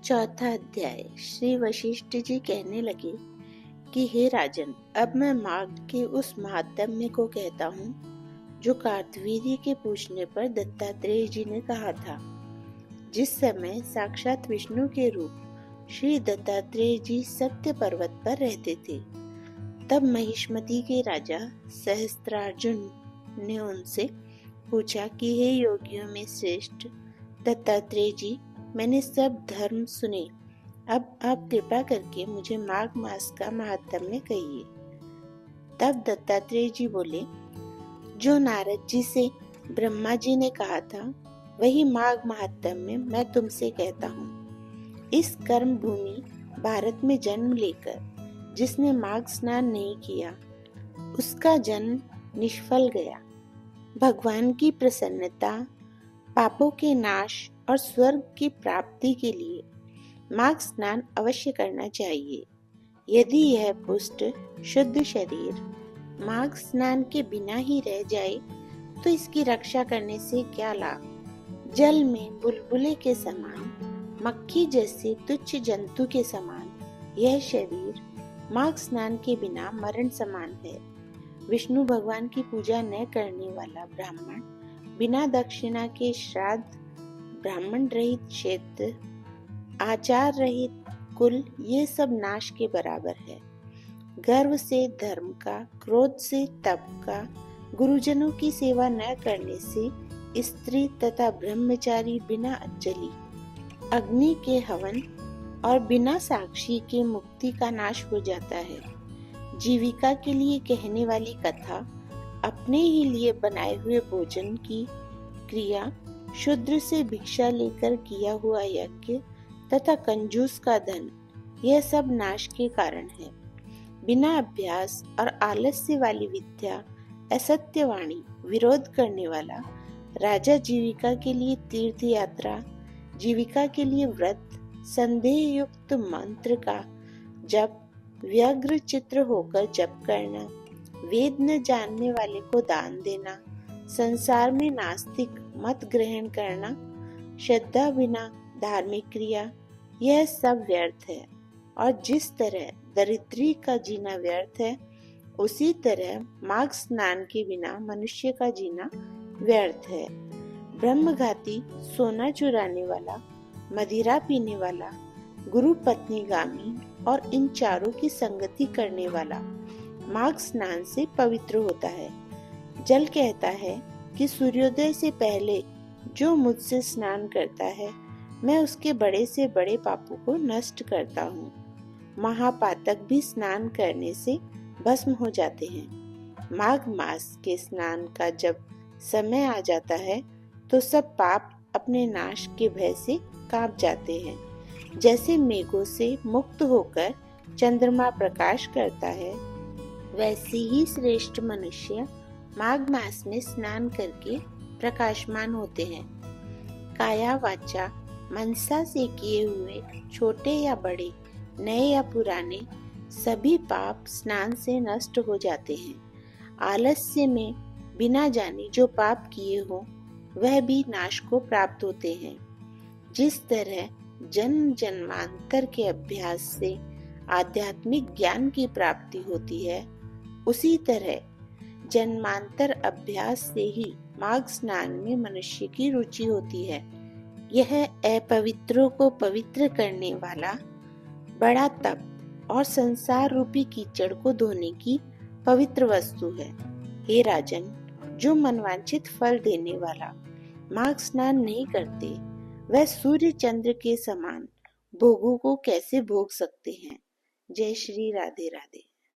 चौथा अध्याय। श्री वशिष्ठ जी कहने लगे कि हे राजन, अब मैं माघ के उस महात्म्य को कहता हूँ जो कार्तवीर्य के पूछने पर दत्तात्रेय जी ने कहा था। जिस समय साक्षात विष्णु के रूप श्री दत्तात्रेय जी सत्य पर्वत पर रहते थे, तब महिष्मती के राजा सहस्त्रार्जुन ने उनसे पूछा कि हे योगियों में श्रेष्ठ दत्तात्रेय जी, मैंने सब धर्म सुने, अब आप कृपा करके मुझे माघ मास का महात्म्य कहिए। तब दत्तात्रेय जी बोले, जो नारद जी से ब्रह्मा जी ने कहा था वही माघ महात्म्य मैं तुमसे कहता हूँ। इस कर्म भूमि भारत में जन्म लेकर जिसने माघ स्नान नहीं किया, उसका जन्म निष्फल गया। भगवान की प्रसन्नता, पापों के नाश और स्वर्ग की प्राप्ति के लिए माघ स्नान अवश्य करना चाहिए। यदि यह पुष्ट शुद्ध शरीर माघ स्नान के बिना ही रह जाए तो इसकी रक्षा करने से क्या लाभ। जल में बुलबुले के समान, मक्खी जैसे तुच्छ जंतु के समान यह शरीर माघ स्नान के बिना मरण समान है। विष्णु भगवान की पूजा न करने वाला ब्राह्मण, बिना दक्षिणा के श्राद्ध, ब्राह्मण रहित क्षेत्र, आचार रहित कुल, ये सब नाश के बराबर है। गर्व से धर्म का, क्रोध से तप का, गुरुजनों की सेवा न करने से स्त्री तथा ब्रह्मचारी बिना अंजलि, अग्नि के हवन और बिना साक्षी के मुक्ति का नाश हो जाता है। जीविका के लिए कहने वाली कथा, अपने ही लिए बनाए हुए भोजन की क्रिया, शूद्र से भिक्षा लेकर किया हुआ यज्ञ तथा कंजूस का धन, यह सब नाश के कारण है। बिना अभ्यास और आलस्य वाली विद्या, असत्य वाणी, विरोध करने वाला राजा जीविका के लिए तीर्थ यात्रा, जीविका के लिए व्रत, संदेह युक्त मंत्र का जप, व्यग्र चित्र होकर जप करना, वेद न जानने वाले को दान देना, संसार में नास्तिक मत ग्रहण करना, श्रद्धा बिना धार्मिक क्रिया, यह सब व्यर्थ है। और जिस तरह दरिद्री का जीना व्यर्थ है, उसी तरह माघ स्नान के बिना मनुष्य का जीना व्यर्थ है। ब्रह्मघाती, सोना चुराने वाला, मदिरा पीने वाला, गुरु पत्नीगामी और इन चारों की संगति करने वाला माघ स्नान से पवित्र होता है। जल कहता है कि सूर्योदय से पहले जो मुझसे स्नान करता है, मैं उसके बड़े से बड़े पापों को नष्ट करता हूँ। महापातक भी स्नान करने से भस्म हो जाते हैं। माघ मास के स्नान का जब समय आ जाता है तो सब पाप अपने नाश के भय से कांप जाते हैं। जैसे मेघों से मुक्त होकर चंद्रमा प्रकाश करता है, वैसे ही श्रेष्ठ मनुष्य माघ मास में स्नान करके प्रकाशमान होते हैं। काया वाचा मनसा से किए हुए छोटे या बड़े, नए या पुराने, सभी पाप स्नान से नष्ट हो जाते हैं। आलस्य में बिना जाने जो पाप किए हो, वह भी नाश को प्राप्त होते हैं। जिस तरह जन्म जन्मांतर के अभ्यास से आध्यात्मिक ज्ञान की प्राप्ति होती है, उसी तरह जन्मांतर अभ्यास से ही माघ स्नान में मनुष्य की रुचि होती है। यह अपवित्रों को पवित्र करने वाला बड़ा तप और संसार रूपी कीचड़ को धोने की पवित्र वस्तु है। हे राजन, जो मनवांछित फल देने वाला माघ स्नान नहीं करते, वह सूर्य चंद्र के समान भोगों को कैसे भोग सकते हैं। जय श्री राधे राधे।